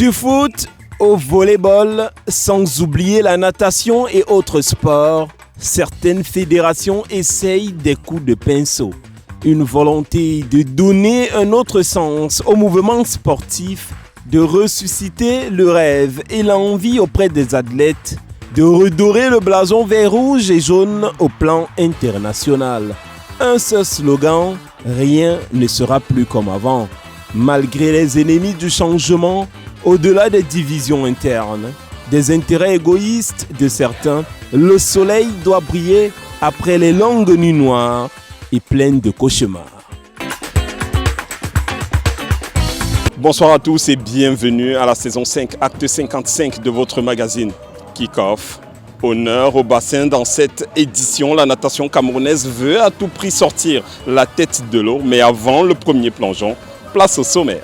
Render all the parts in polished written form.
Du foot au volleyball, sans oublier la natation et autres sports, certaines fédérations essayent des coups de pinceau. Une volonté de donner un autre sens au mouvement sportif, de ressusciter le rêve et l'envie auprès des athlètes, de redorer le blason vert, rouge et jaune au plan international. Un seul slogan, rien ne sera plus comme avant. Malgré les ennemis du changement, au-delà des divisions internes, des intérêts égoïstes de certains, le soleil doit briller après les longues nuits noires et pleines de cauchemars. Bonsoir à tous et bienvenue à la saison 5, acte 55 de votre magazine Kick-Off. Honneur au bassin dans cette édition, la natation camerounaise veut à tout prix sortir la tête de l'eau, mais avant le premier plongeon, place au sommaire.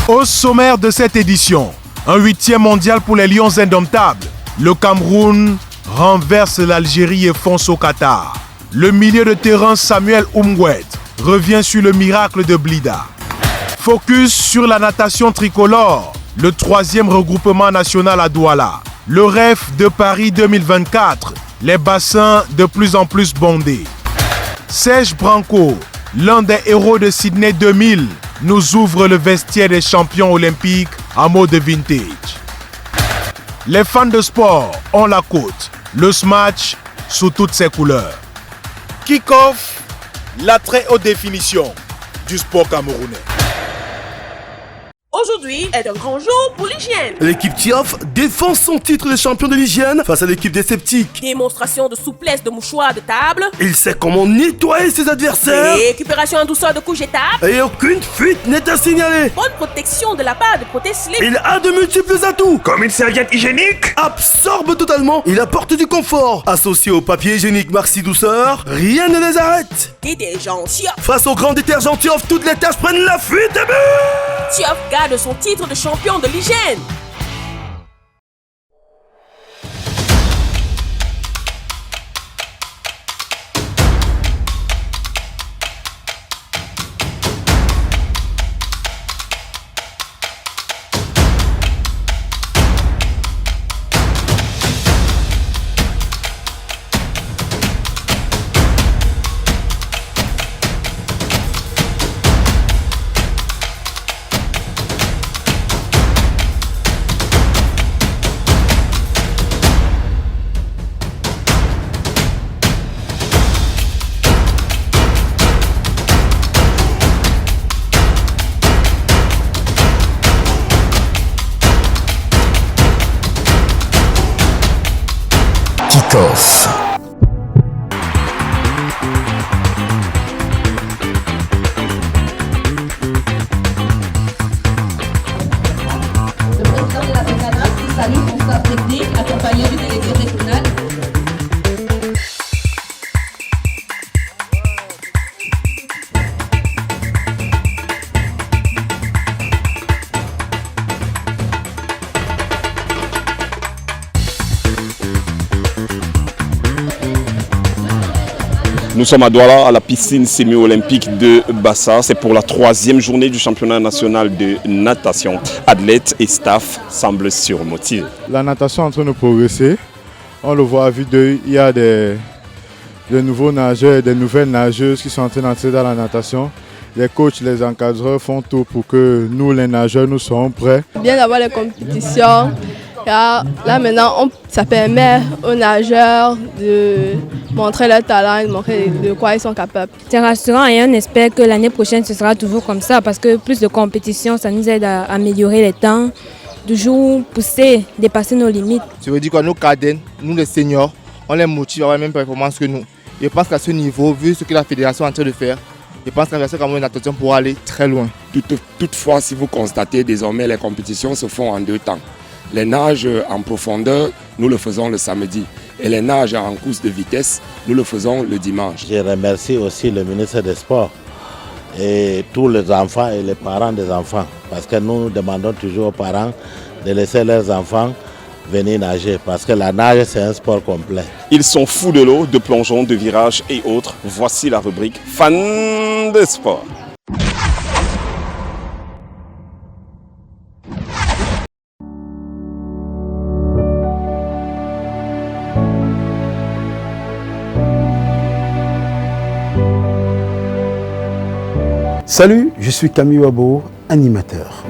Au sommaire de cette édition, un 8e mondial pour les Lions indomptables. Le Cameroun renverse l'Algérie et fonce au Qatar. Le milieu de terrain Samuel Umgwet revient sur le miracle de Blida. Focus sur la natation tricolore, le 3e regroupement national à Douala. Le rêve de Paris 2024, les bassins de plus en plus bondés. Serge Branco, l'un des héros de Sydney 2000, nous ouvre le vestiaire des champions olympiques en mode vintage. Les fans de sport ont la côte, le match sous toutes ses couleurs. Kick-off, la très haute définition du sport camerounais. Aujourd'hui est un grand jour pour l'hygiène. L'équipe TIOF défend son titre de champion de l'hygiène face à l'équipe des sceptiques. Démonstration de souplesse de mouchoirs de table. Il sait comment nettoyer ses adversaires. Récupération en douceur de couches étapes. Et aucune fuite n'est à signaler. Bonne protection de la part de protège-slip. Il a de multiples atouts. Comme une serviette hygiénique. Absorbe totalement. Il apporte du confort. Associé au papier hygiénique Maxi Douceur, rien ne les arrête. Détergent TIOF. Face au grand détergent TIOF, toutes les tâches prennent la fuite et but. TIOF garde son titre de champion de l'hygiène. Kick-Off. Le président de la FECANAS qui salue son staff technique accompagné du délégué régional. Nous sommes à Douala, à la piscine semi-olympique de Bassa. C'est pour la 3e journée du championnat national de natation. Athlètes et staff semblent surmotivés. La natation est en train de progresser. On le voit à vue d'œil. Il y a des nouveaux nageurs et des nouvelles nageuses qui sont en train d'entrer dans la natation. Les coachs, les encadreurs font tout pour que nous, les nageurs, nous soyons prêts. Bien d'avoir les compétitions. Là maintenant, ça permet aux nageurs de montrer leur talent, de montrer de quoi ils sont capables. C'est rassurant et on espère que l'année prochaine ce sera toujours comme ça parce que plus de compétition, ça nous aide à améliorer les temps, toujours pousser, dépasser nos limites. Ça veut dire que nos cadets, nous les seniors, on les motive à avoir la même performance que nous. Je pense qu'à ce niveau, vu ce que la fédération est en train de faire, je pense qu'avec ça, une natation pourra aller très loin. Toutefois, si vous constatez désormais, les compétitions se font en 2 temps. Les nages en profondeur, nous le faisons le samedi. Et les nages en course de vitesse, nous le faisons le dimanche. Je remercie aussi le ministre des Sports et tous les enfants et les parents des enfants. Parce que nous demandons toujours aux parents de laisser leurs enfants venir nager. Parce que la nage, c'est un sport complet. Ils sont fous de l'eau, de plongeons, de virages et autres. Voici la rubrique Fans de sport. Salut, je suis Camille Wabo, animateur.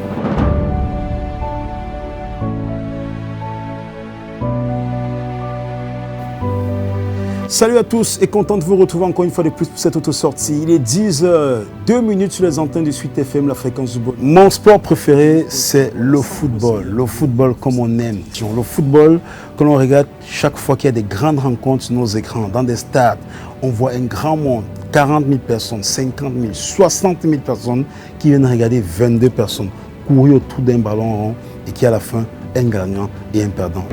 Salut à tous et content de vous retrouver encore une fois de plus pour cette auto-sortie. Il est 10h02 sur les antennes de Suite FM, la fréquence du bol. Mon sport préféré, c'est le football. Le football comme on aime. Le football que l'on regarde chaque fois qu'il y a des grandes rencontres sur nos écrans, dans des stades. On voit un grand monde, 40 000 personnes, 50 000, 60 000 personnes qui viennent regarder 22 personnes courir autour d'un ballon rond et qui à la fin, un gagnant et un perdant.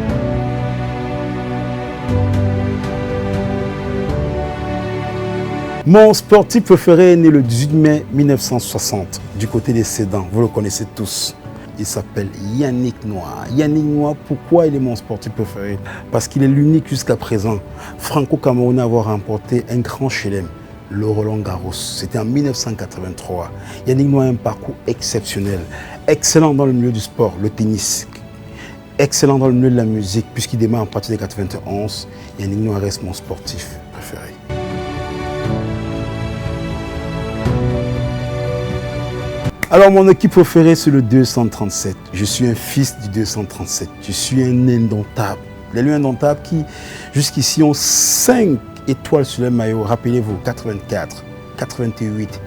Mon sportif préféré est né le 18 mai 1960 du côté des Cédans. Vous le connaissez tous. Il s'appelle Yannick Noah. Yannick Noah, pourquoi il est mon sportif préféré? Parce qu'il est l'unique jusqu'à présent franco-camerounais à avoir remporté un grand chelem, le Roland Garros. C'était en 1983. Yannick Noah a un parcours exceptionnel. Excellent dans le milieu du sport, le tennis. Excellent dans le milieu de la musique, puisqu'il démarre en partir des 91. Yannick Noah reste mon sportif préféré. Alors mon équipe préférée c'est le 237. Je suis un fils du 237. Je suis un indomptable. Les lions indomptables qui jusqu'ici ont 5 étoiles sur le maillot. Rappelez-vous, 84, 88,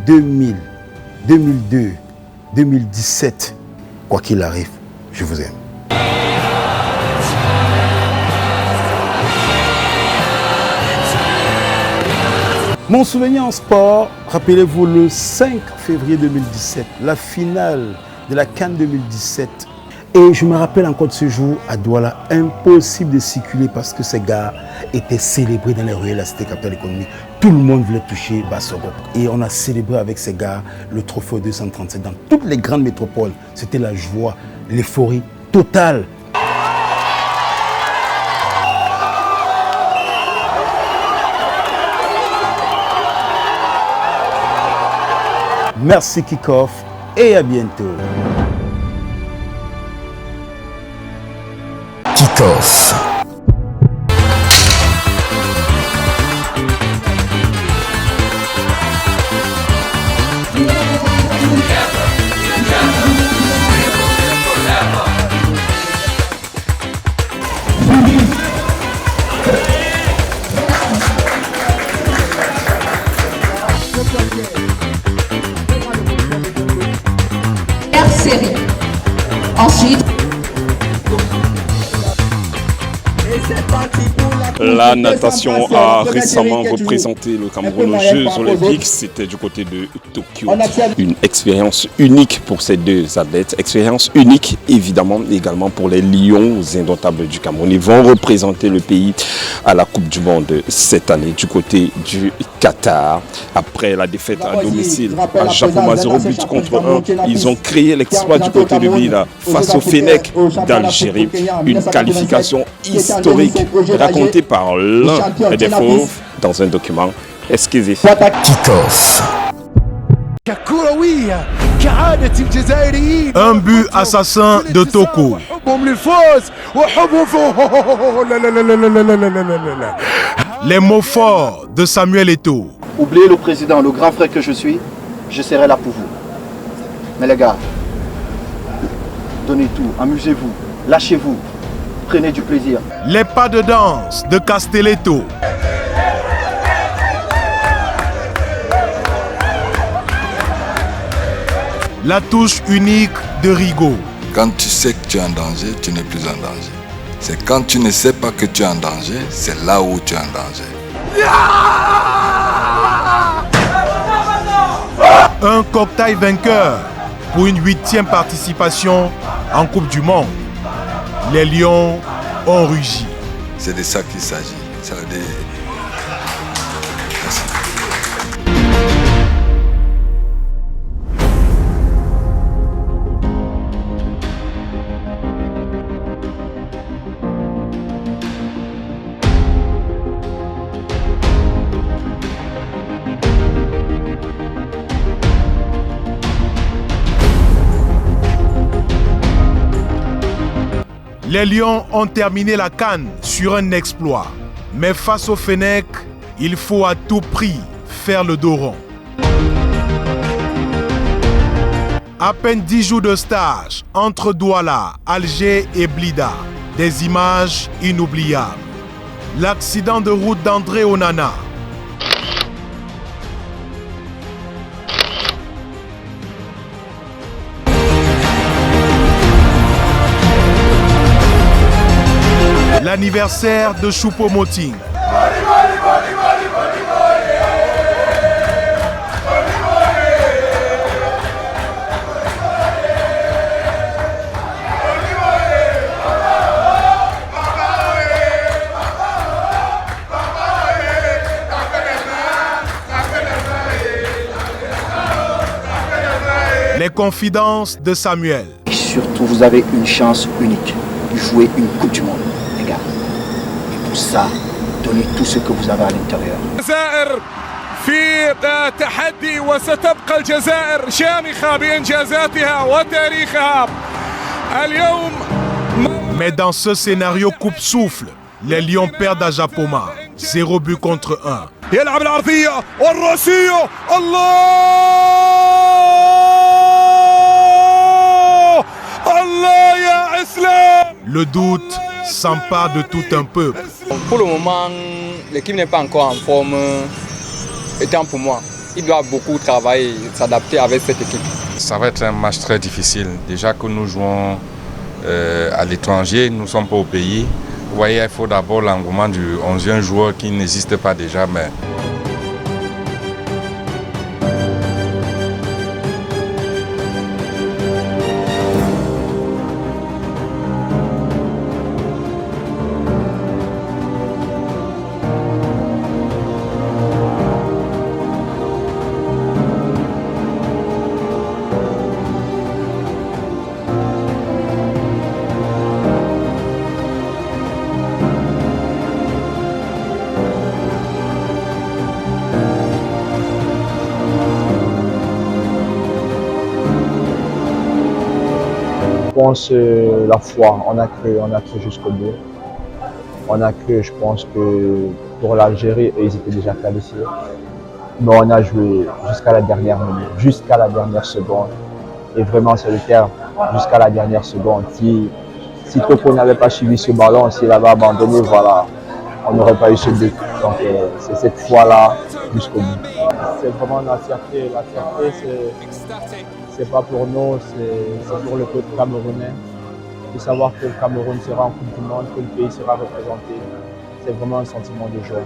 2000, 2002, 2017. Quoi qu'il arrive, je vous aime. Mon souvenir en sport, rappelez-vous le 5 février 2017, la finale de la CAN 2017. Et je me rappelle encore de ce jour à Douala, impossible de circuler parce que ces gars étaient célébrés dans les ruelles de la cité capitale économique. Tout le monde voulait toucher Bassoro. Et on a célébré avec ces gars le trophée 237 dans toutes les grandes métropoles. C'était la joie, l'euphorie totale. Merci Kickoff et à bientôt. Kickoff. Série. Ensuite, la natation a récemment représenté le Cameroun aux Jeux Olympiques. C'était du côté de Tokyo. Une expérience unique pour ces deux athlètes. Expérience unique évidemment également pour les Lions indomptables du Cameroun. Ils vont représenter le pays à la Coupe du Monde cette année du côté du Qatar. Après la défaite à domicile à Japoma 0 but contre 1, ils ont créé l'exploit du côté de Villa face au Fennec d'Algérie. Une qualification historique racontée par l'un des fauves dans un document exclusif. Kickoff. Un but assassin de Toko. Les mots forts de Samuel Eto'o. Oubliez le président, le grand frère que je suis, je serai là pour vous. Mais les gars, donnez tout, amusez-vous, lâchez-vous, prenez du plaisir. Les pas de danse de Castelletto. La touche unique de Rigaud. Quand tu sais que tu es en danger, tu n'es plus en danger. C'est quand tu ne sais pas que tu es en danger, c'est là où tu es en danger. Un cocktail vainqueur pour une 8e participation en Coupe du Monde. Les Lions ont rugi. C'est de ça qu'il s'agit. Ça veut dire... Merci. Les Lions ont terminé la CAN sur un exploit. Mais face au Fennec, il faut à tout prix faire le dos rond. À peine 10 jours de stage entre Douala, Alger et Blida. Des images inoubliables. L'accident de route d'André Onana. L'anniversaire de Choupo-Moting. Les confidences de Samuel. Surtout, vous avez une chance unique de jouer une Coupe du Monde, les gars. Et pour ça, donnez tout ce que vous avez à l'intérieur. الجزائر في تحدي وستبقى الجزائر شامخة بإنجازاتها وتاريخها اليوم. Mais dans ce scénario coupe-souffle, les Lions perdent à Japoma. 0 but contre 1. يلعب العرضية والرأسية الله الله يا إسلام. Le doute s'empare de tout un peuple. Pour le moment, l'équipe n'est pas encore en forme. Étant pour moi, il doit beaucoup travailler et s'adapter avec cette équipe. Ça va être un match très difficile. Déjà que nous jouons à l'étranger, nous ne sommes pas au pays. Vous voyez, il faut d'abord l'engouement du 11e joueur qui n'existe pas déjà. Mais... Je pense la foi, on a cru jusqu'au bout. On a cru, je pense que pour l'Algérie, ils étaient déjà qualifiés. Mais on a joué jusqu'à la dernière minute, jusqu'à la dernière seconde. Et vraiment, c'est le terme, jusqu'à la dernière seconde. Si Toko n'avait pas suivi ce ballon, s'il avait abandonné, voilà, on n'aurait pas eu ce but. Donc c'est cette foi-là jusqu'au bout. C'est vraiment la fierté. La fierté, c'est pas pour nous, c'est pour le peuple camerounais. De savoir que le Cameroun sera en Coupe du Monde, que le pays sera représenté, c'est vraiment un sentiment de joie.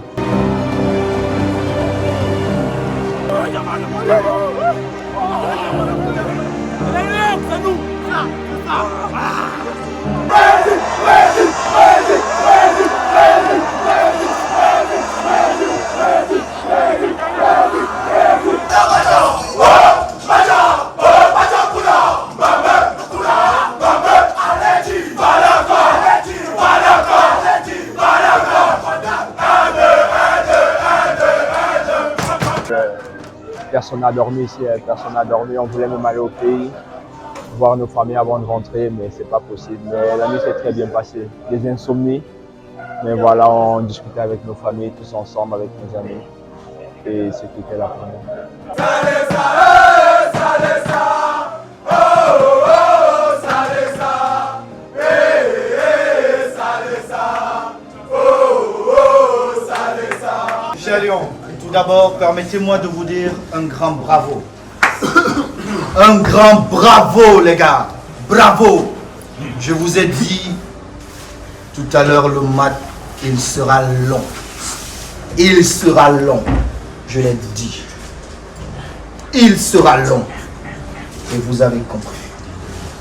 Personne n'a dormi ici, personne n'a dormi. On voulait même aller au pays, voir nos familles avant de rentrer, mais c'est pas possible. Mais la nuit s'est très bien passée. Des insomnies, mais voilà, on discutait avec nos familles, tous ensemble, avec nos amis. Et c'était la première. Cher Lyon, tout d'abord, permettez-moi de vous dire un grand bravo. Un grand bravo, les gars. Bravo. Je vous ai dit tout à l'heure, le match, il sera long. Il sera long. Je l'ai dit. Il sera long. Et vous avez compris.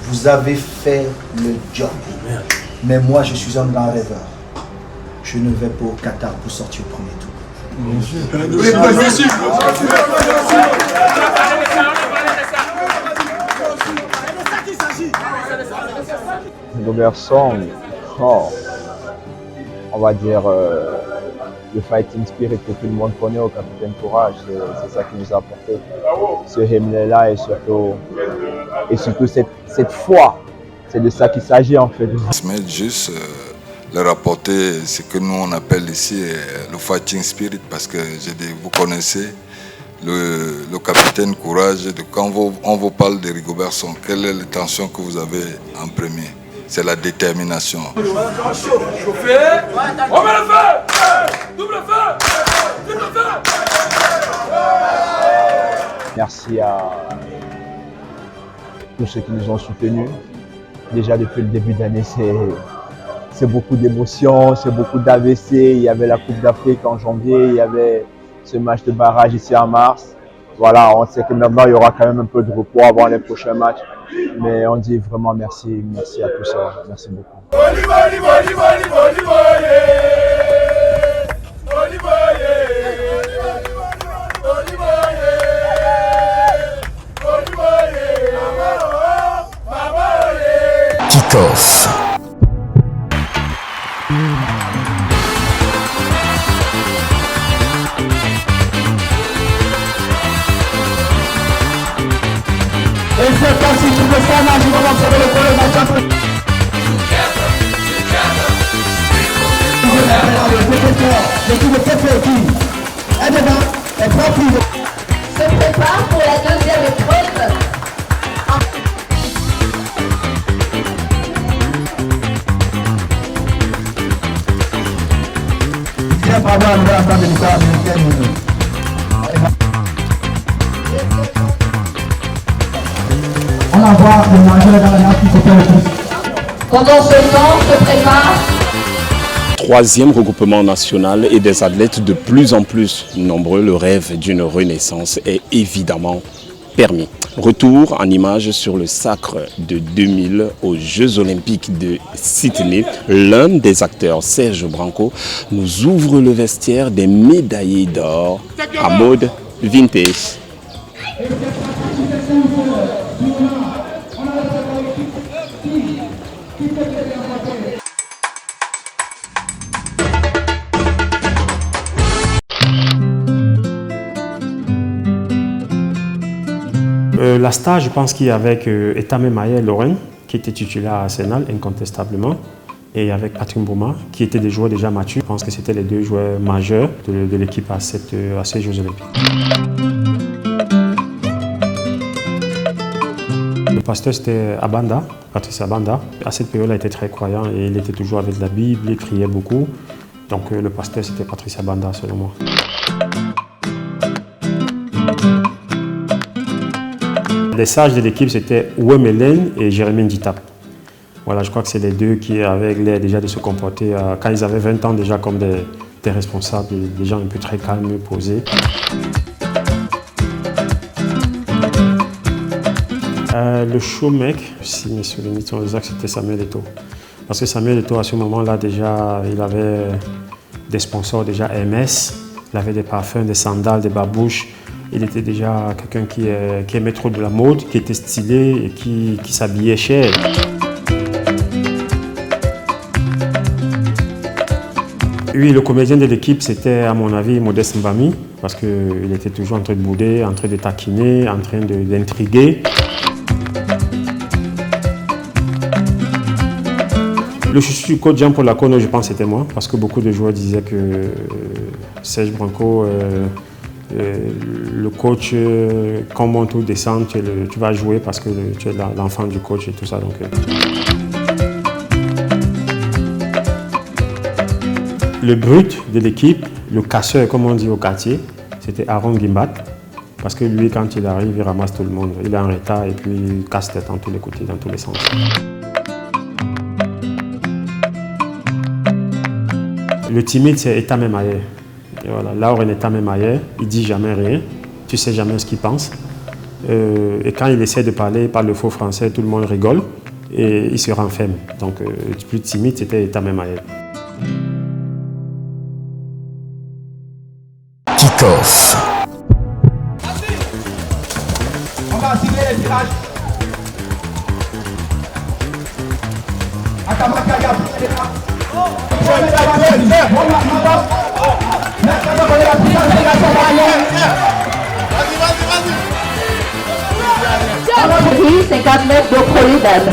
Vous avez fait le job. Mais moi, je suis un grand rêveur. Je ne vais pas au Qatar pour sortir au premier tour. Nos garçons, on va dire le fighting spirit que tout le monde connaît au capitaine Courage, c'est ça qui nous a apporté ce hymne-là et surtout cette foi. C'est de ça qu'il s'agit en fait. Juste leur apporter ce que nous on appelle ici le fighting spirit, parce que vous connaissez le capitaine Courage, quand on vous parle de Rigobert Song, quelle est l'intention que vous avez en premier? C'est la détermination. Chauffé, on met le feu, double feu, double feu. Merci à tous ceux qui nous ont soutenus. Déjà depuis le début d'année, c'est beaucoup d'émotions, c'est beaucoup d'AVC. Il y avait la Coupe d'Afrique en janvier, il y avait ce match de barrage ici en mars. Voilà, on sait que maintenant il y aura quand même un peu de repos avant les prochains matchs. Mais on dit vraiment merci à tous ça. Merci beaucoup. Kick-Off. Et c'est parti pour le final du moment pour le premier match. Se prépare pour la deuxième épreuve. On va voir le nageur dans la qui se fait le plus. Pendant ce temps, se prépare. Troisième regroupement national et des athlètes de plus en plus nombreux, le rêve d'une renaissance est évidemment permis. Retour en images sur le sacre de 2000 aux Jeux Olympiques de Sydney. L'un des acteurs, Serge Branco, nous ouvre le vestiaire des médaillés d'or à mode vintage. La star, je pense qu'il y avait avec Etame Maye Lorraine, qui était titulaire à Arsenal, incontestablement, et avec Patrick Mboma, qui étaient des joueurs déjà matures. Je pense que c'était les deux joueurs majeurs de l'équipe à ces Jeux Olympiques. Le pasteur, c'était Abanda, Patrice Abanda. À cette période-là, il était très croyant et il était toujours avec la Bible, il priait beaucoup. Donc le pasteur, c'était Patrice Abanda, selon moi. Les sages de l'équipe, c'était Ouem Hélène et Jérémy Nditap. Voilà, je crois que c'est les deux qui avaient l'air déjà de se comporter, quand ils avaient 20 ans déjà, comme des responsables, des gens un peu très calmes, posés. Le showmec, si mes souvenirs sont exacts, c'était Samuel Eto'o. Parce que Samuel Eto'o, à ce moment-là, déjà, il avait des sponsors, déjà MS, il avait des parfums, des sandales, des babouches. Il était déjà quelqu'un qui aimait trop de la mode, qui était stylé et qui s'habillait cher. Oui, le comédien de l'équipe, c'était à mon avis Modeste Mbami, parce qu'il était toujours en train de bouder, en train de taquiner, en train d'intriguer. Le chouchou du coach Jean-Paul Lacono, je pense que c'était moi, parce que beaucoup de joueurs disaient que Serge Branco, le coach, quand on monte ou descend, tu vas jouer parce que tu es l'enfant du coach et tout ça. Donc, le brut de l'équipe, le casseur, comme on dit au quartier, c'était Aaron Gimbat. Parce que lui, quand il arrive, il ramasse tout le monde. Il est en retard et puis il casse tête dans tous les côtés, dans tous les sens. Le timide, c'est Etame Maye. Voilà, Lauren Etame Maye, il ne dit jamais rien. Tu ne sais jamais ce qu'il pense. Et quand il essaie de parler, il parle le faux français, tout le monde rigole et il se renferme. Donc, le plus timide, c'était Etame Maye. Kick-Off. On va tirer les virages. Vas-y, 50 mètres de Prolidane.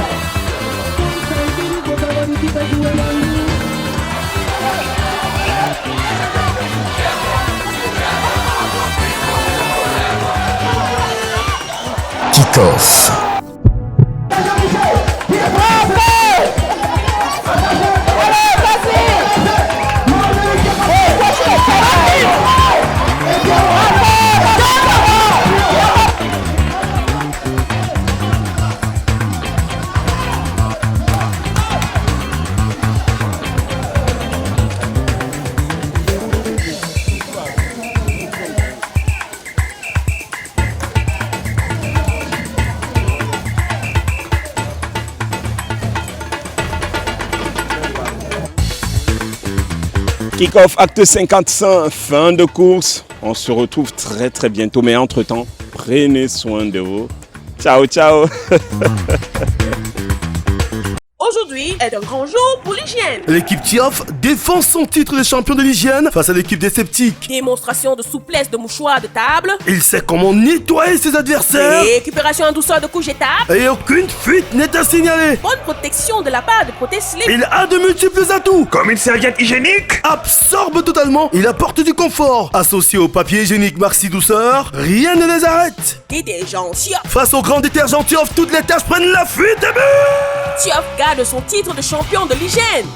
Kickoff. Kick-off acte 55, fin de course. On se retrouve très bientôt, mais entre-temps, prenez soin de vous. Ciao, ciao. Aujourd'hui est un grand jour pour l'hygiène. L'équipe Tioff défend son titre de champion de l'hygiène face à l'équipe des sceptiques. Démonstration de souplesse de mouchoirs de table. Il sait comment nettoyer ses adversaires. Récupération en douceur de couche étape. Et aucune fuite n'est à signaler. Bonne protection de la part de Proteslip. Il a de multiples atouts. Comme une serviette hygiénique. Absorbe totalement. Il apporte du confort. Associé au papier hygiénique Maxi Douceur, rien ne les arrête. Détergent Tioff. Face au grand détergent Tioff, toutes les tâches prennent la fuite et but. Tioff garde son titre de champion de l'hygiène.